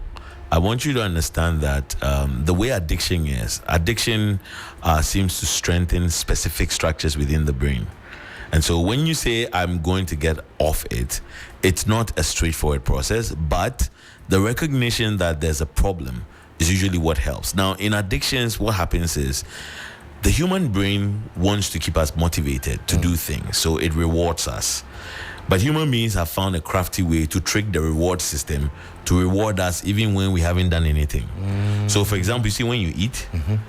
I want you to understand that the way addiction seems to strengthen specific structures within the brain. And so when you say, I'm going to get off it, it's not a straightforward process, but the recognition that there's a problem is usually what helps. Now, in addictions, what happens is the human brain wants to keep us motivated to do things, so it rewards us. But human beings have found a crafty way to trick the reward system to reward us even when we haven't done anything. So, for example, you see when you eat,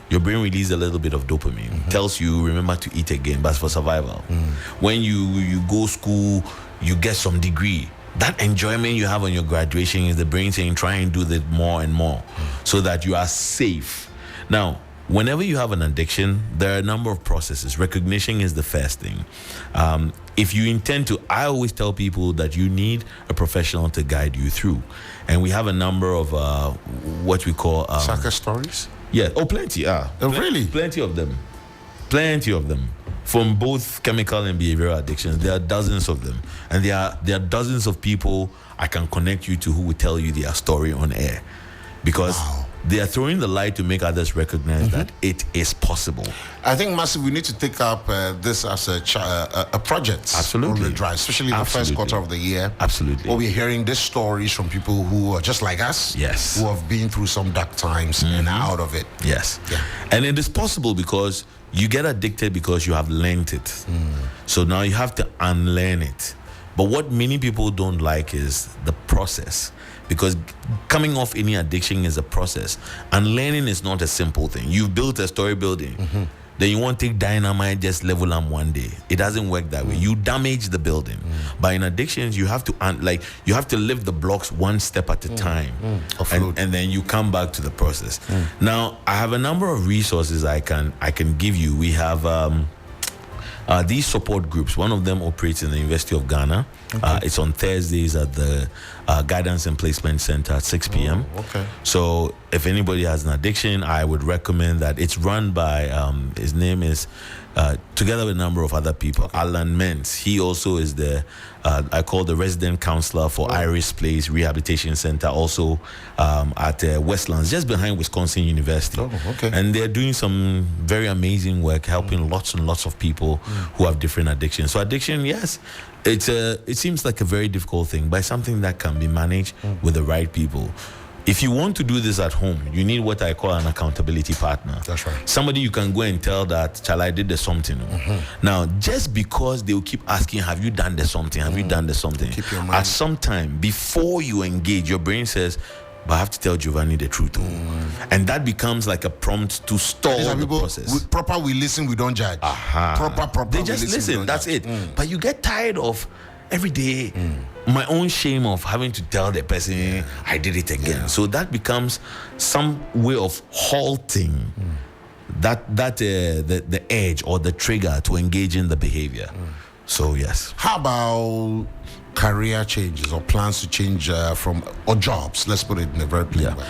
your brain releases a little bit of dopamine, tells you remember to eat again, but it's for survival. When you go school, you get some degree. That enjoyment you have on your graduation is the brain saying, try and do that more and more so that you are safe. Now, whenever you have an addiction, there are a number of processes. Recognition is the first thing. If you intend to, I always tell people that you need a professional to guide you through. And we have a number of what we call... success stories? Yeah. Oh, plenty. Really? Plenty of them. Plenty of them. From both chemical and behavioral addictions, there are dozens of them. And there are dozens of people I can connect you to who will tell you their story on air. Because they are throwing the light to make others recognize that it is possible. I think, Massive, we need to take up this as a project. Absolutely. On the drive, especially in the first quarter of the year. Absolutely. Where we're hearing these stories from people who are just like us. Yes. Who have been through some dark times and are out of it. Yes. Yeah. And it is possible because you get addicted because you have learned it. So now you have to unlearn it. But what many people don't like is the process. Because coming off any addiction is a process. And learning is not a simple thing. You've built a story building. Then you want to take dynamite, just level them one day. It doesn't work that way. You damage the building. But in addictions, you have to you have to lift the blocks one step at a time. And then you come back to the process. Now, I have a number of resources I can give you. We have these support groups. One of them operates in the University of Ghana. It's on Thursdays at the Guidance and Placement Center at 6 p.m. So if anybody has an addiction, I would recommend that. It's run by, his name is, together with a number of other people, Alan Mentz. He also is the, I call the resident counselor for Iris Place Rehabilitation Center, also at Westlands, just behind Wisconsin University. And they're doing some very amazing work, helping lots and lots of people who have different addictions. So addiction, yes, it seems like a very difficult thing, but it's something that can be managed with the right people. If you want to do this at home, you need what I call an accountability partner. That's right. Somebody you can go and tell that, "Chal, I did the something." Now, just because they will keep asking, "Have you done the something? Have you done the something?" Keep your mind. At some time, before you engage, your brain says, "But I have to tell Giovanni the truth." And that becomes like a prompt to stall These are the people, process. proper, we listen, we don't judge. Proper. They we just we listen. don't That's judge. it. But you get tired of every day my own shame of having to tell the person I did it again. So that becomes some way of halting the edge or the trigger to engage in the behavior. So yes. How about career changes or plans to change or jobs? Let's put it in a very plain way.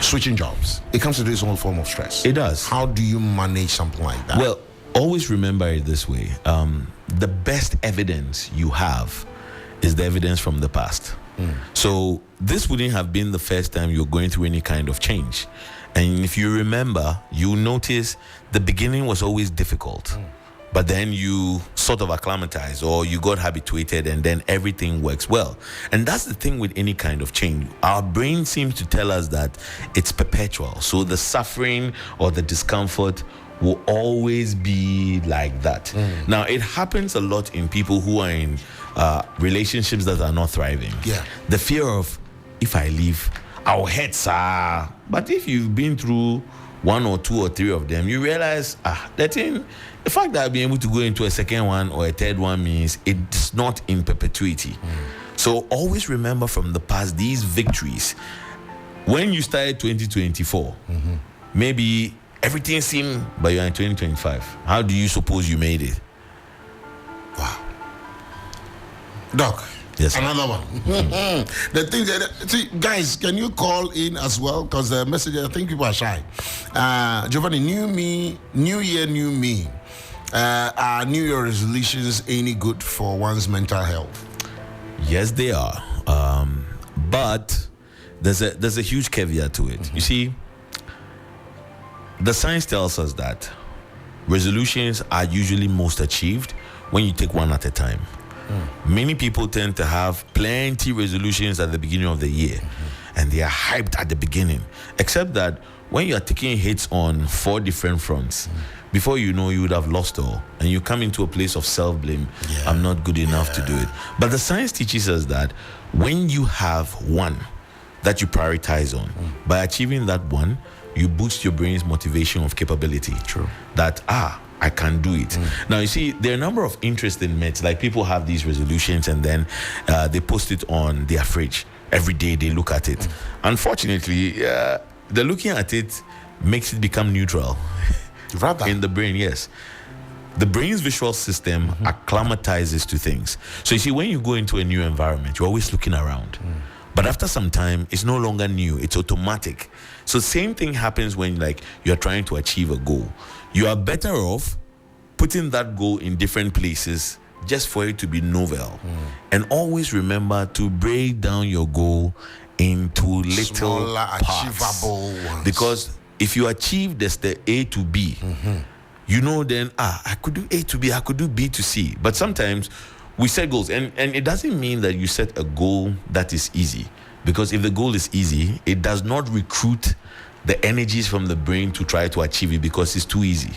Switching jobs. It comes to this whole form of stress. It does. How do you manage something like that? Well, always remember it this way. The best evidence you have is the evidence from the past. So this wouldn't have been the first time you're going through any kind of change. And if you remember, you notice the beginning was always difficult. But then you sort of acclimatize or you got habituated and then everything works well. And that's the thing with any kind of change. Our brain seems to tell us that it's perpetual. So the suffering or the discomfort will always be like that. Now, it happens a lot in people who are in relationships that are not thriving. Yeah. The fear of, if I leave, I'll hurt, sir. But if you've been through one or two or three of them, you realize, the fact that I'll be able to go into a second one or a third one means it's not in perpetuity. So always remember from the past, these victories. When you started 2024, maybe everything seemed, but you're in 2025. How do you suppose you made it? Wow. Doc. Yes, sir. Another one. The thing that, see, guys, can you call in as well? Because the message, I think people are shy. Giovanni, new year, new me. Are New Year resolutions any good for one's mental health? Yes, they are. But there's a huge caveat to it. You see, the science tells us that resolutions are usually most achieved when you take one at a time. Many people tend to have plenty resolutions at the beginning of the year, and they are hyped at the beginning. Except that when you are taking hits on 4 different fronts, before you know, you would have lost all, and you come into a place of self-blame. I'm not good enough to do it. But the science teaches us that when you have one that you prioritize on, by achieving that one, you boost your brain's motivation of capability. True. That I can do it. Now, you see, there are a number of interesting myths. Like, people have these resolutions and then they post it on their fridge. Every day they look at it. Unfortunately, the looking at it makes it become neutral. Rather. In the brain, yes. The brain's visual system acclimatizes to things. So you see, when you go into a new environment, you're always looking around. But after some time, it's no longer new, it's automatic. So same thing happens when, like, you're trying to achieve a goal. You are better off putting that goal in different places just for it to be novel. And always remember to break down your goal into little smaller, parts. achievable ones. Because if you achieve the A to B, you know then, I could do A to B, I could do B to C. But sometimes we set goals, and it doesn't mean that you set a goal that is easy. Because if the goal is easy, it does not recruit the energies from the brain to try to achieve it because it's too easy.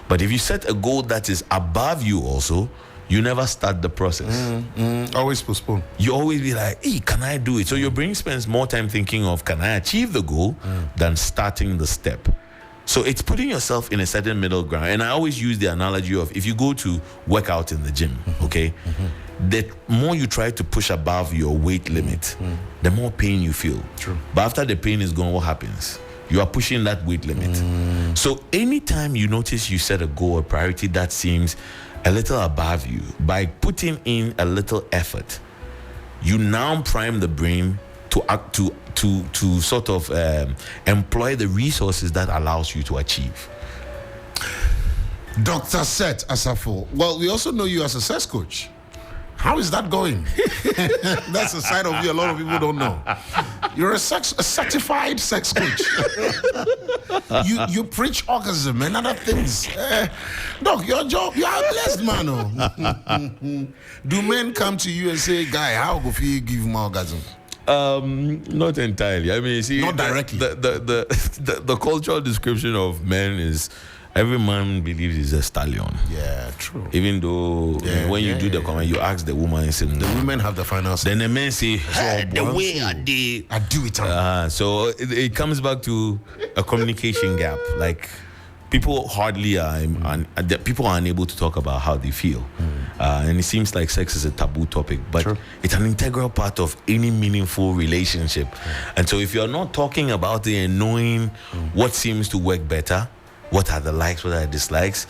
But if you set a goal that is above you also, you never start the process. Always postpone. You always be like, hey, can I do it? So your brain spends more time thinking of, can I achieve the goal, than starting the step. So it's putting yourself in a certain middle ground. And I always use the analogy of, if you go to work out in the gym, okay, the more you try to push above your weight limit, the more pain you feel. True. But after the pain is gone, what happens? You are pushing that weight limit. So anytime you notice you set a goal or priority that seems a little above you, by putting in a little effort, you now prime the brain to act, to sort of employ the resources that allows you to achieve. Dr. Seth Asafo. Well, we also know you as a sex coach. How is that going? That's a side of you a lot of people don't know. You're a certified sex coach. you preach orgasm and other things. Doc, your job, you are a blessed man. Oh. Do men come to you and say, guy, how go you give me orgasm? Not entirely. I mean, see, Not directly. The cultural description of men is every man believes he's a stallion. Yeah, true. Even though when you do the comment, you ask the woman, say, The women have the final say. then the men say, hey, the way I did. I do it. So it comes back to a communication gap. Like people hardly are, people are unable to talk about how they feel. And it seems like sex is a taboo topic, but it's an integral part of any meaningful relationship. And so if you're not talking about it and knowing what seems to work better, what are the likes, what are the dislikes,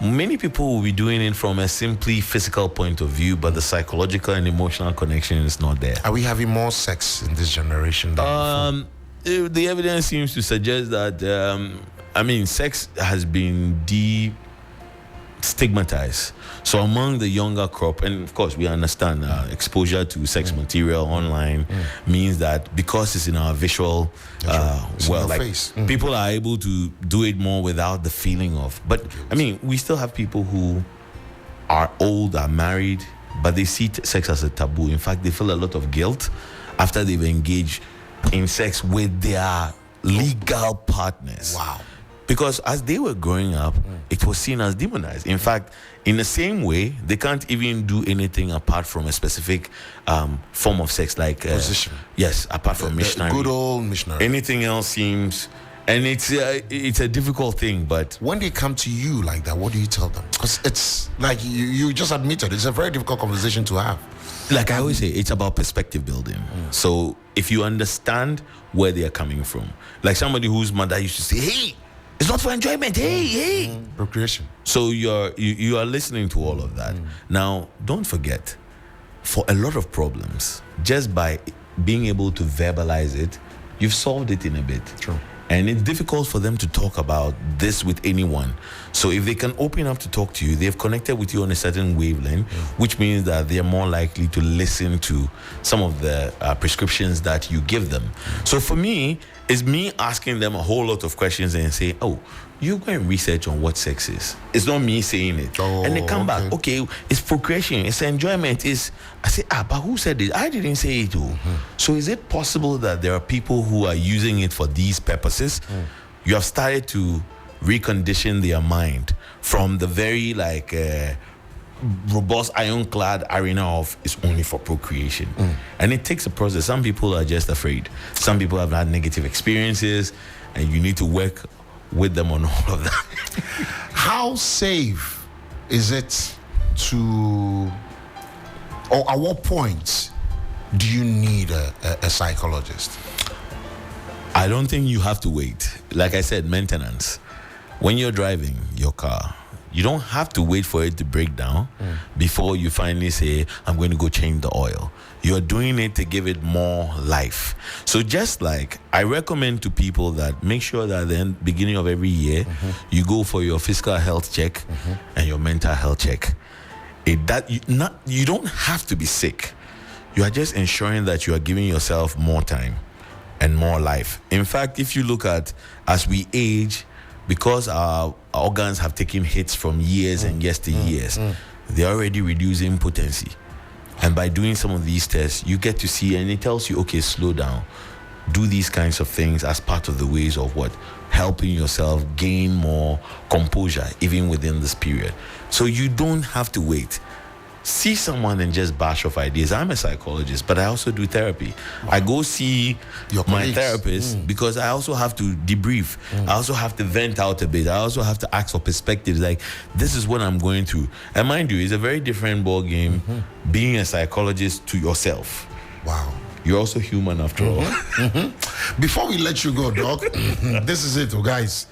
many people will be doing it from a simply physical point of view, but the psychological and emotional connection is not there. Are we having more sex in this generation than before? The evidence seems to suggest that sex has been stigmatized. So among the younger crop, and of course we understand exposure to sex material online means that because it's in our visual face. People are able to do it more without the feeling of. But we still have people who are old, are married, but they see sex as a taboo. In fact, they feel a lot of guilt after they've engaged in sex with their legal partners. Wow. Because as they were growing up, it was seen as demonized. In fact, in the same way, they can't even do anything apart from a specific form of sex, like position. Yes, apart from missionary. Good old missionary. Anything else seems, and it's a difficult thing. But when they come to you like that, what do you tell them? Because it's like you just admitted, it's a very difficult conversation to have. Like I always say, it's about perspective building. So if you understand where they are coming from, like somebody whose mother used to say, "Hey, it's not for enjoyment. Hey. Procreation." So you are listening to all of that. Now, don't forget, for a lot of problems, just by being able to verbalize it, you've solved it in a bit. True. And it's difficult for them to talk about this with anyone. So if they can open up to talk to you, they've connected with you on a certain wavelength, which means that they're more likely to listen to some of the prescriptions that you give them. So for me, it's me asking them a whole lot of questions and say, oh, you go and research on what sex is. It's not me saying it. And they come back, okay, it's procreation, it's enjoyment. I say, but who said it? I didn't say it. So is it possible that there are people who are using it for these purposes? You have started to recondition their mind from the very robust ironclad arena of it's only for procreation. And it takes a process. Some people are just afraid. Some people have had negative experiences, and you need to work with them on all of that. How safe is it to, or at what point do you need a psychologist? I don't think you have to wait. Like I said, maintenance. When you're driving your car, you don't have to wait for it to break down before you finally say, I'm going to go change the oil. You're doing it to give it more life. So just like I recommend to people that make sure that at the beginning of every year, you go for your physical health check and your mental health check. You don't have to be sick. You are just ensuring that you are giving yourself more time and more life. In fact, if you look at as we age, because our organs have taken hits from years and years, they're already reducing potency. And by doing some of these tests, you get to see, and it tells you, okay, slow down. Do these kinds of things as part of the ways of helping yourself gain more composure, even within this period. So you don't have to wait. See someone and just bash off ideas. I'm a psychologist, but I also do therapy. I go see my therapist because I also have to debrief. I also have to vent out a bit. I also have to ask for perspectives. Like, this is what I'm going through. And mind you, it's a very different ball game being a psychologist to yourself. Wow. You're also human after all. Before we let you go, Doc, this is it, guys.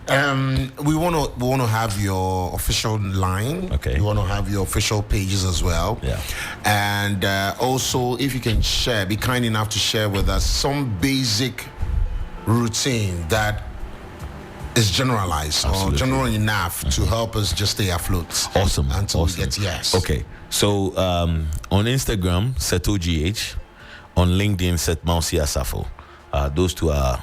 We want to have your official line. Okay. We want to have your official pages as well. Yeah. And also, if you can be kind enough to share with us some basic routine that is generalized or general enough to help us just stay afloat. Awesome. Until we get yes. Okay. So on Instagram, SethOGH. On LinkedIn, Seth Mawusi Asafo. Those two are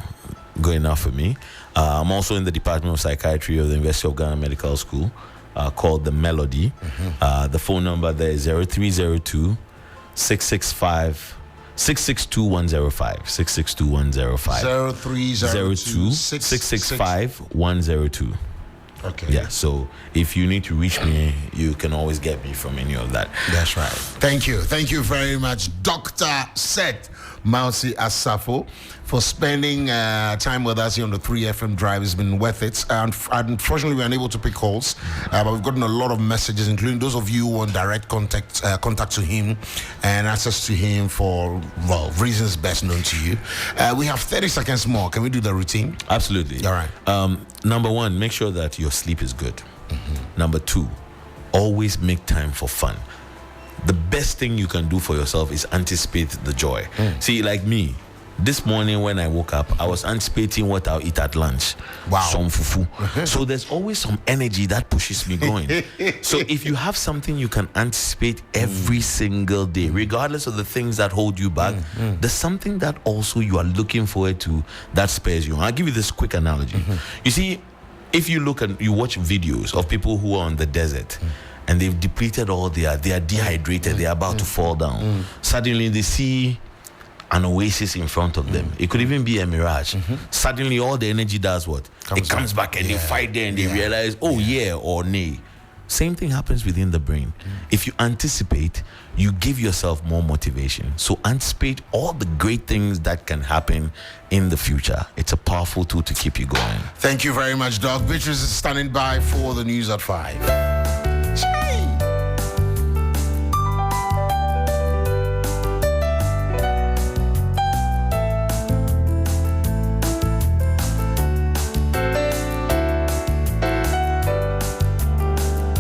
good enough for me. I'm also in the Department of Psychiatry of the University of Ghana Medical School, called The Melody. The phone number there is 0302 665 662-105. 662-105. 0302 665-102. Okay. Yeah, so if you need to reach me, you can always get me from any of that. That's right. Thank you. Thank you very much, Dr. Seth Mawusi Asafo, for spending time with us here on the 3FM Drive. It's been worth it. And unfortunately, we're unable to pick calls, but we've gotten a lot of messages, including those of you who want direct contact to him and access to him for, well, reasons best known to you. We have 30 seconds more. Can we do the routine? Absolutely. All right. Number one, make sure that your sleep is good. Number two, always make time for fun. The best thing you can do for yourself is anticipate the joy. See, like me, this morning when I woke up, I was anticipating what I'll eat at lunch. Wow. Some fufu. So there's always some energy that pushes me going. So if you have something you can anticipate every single day, regardless of the things that hold you back, there's something that also you are looking forward to that spares you. I'll give you this quick analogy. You see, if you look and you watch videos of people who are on the desert, and they've depleted all they are dehydrated, they're about to fall down. Suddenly they see an oasis in front of them. It could even be a mirage. Suddenly all the energy does what? It comes back and they fight there and they realize, oh yeah or nay. Same thing happens within the brain. If you anticipate, you give yourself more motivation. So anticipate all the great things that can happen in the future. It's a powerful tool to keep you going. Thank you very much, Doc. Beatrice is standing by for the news at 5.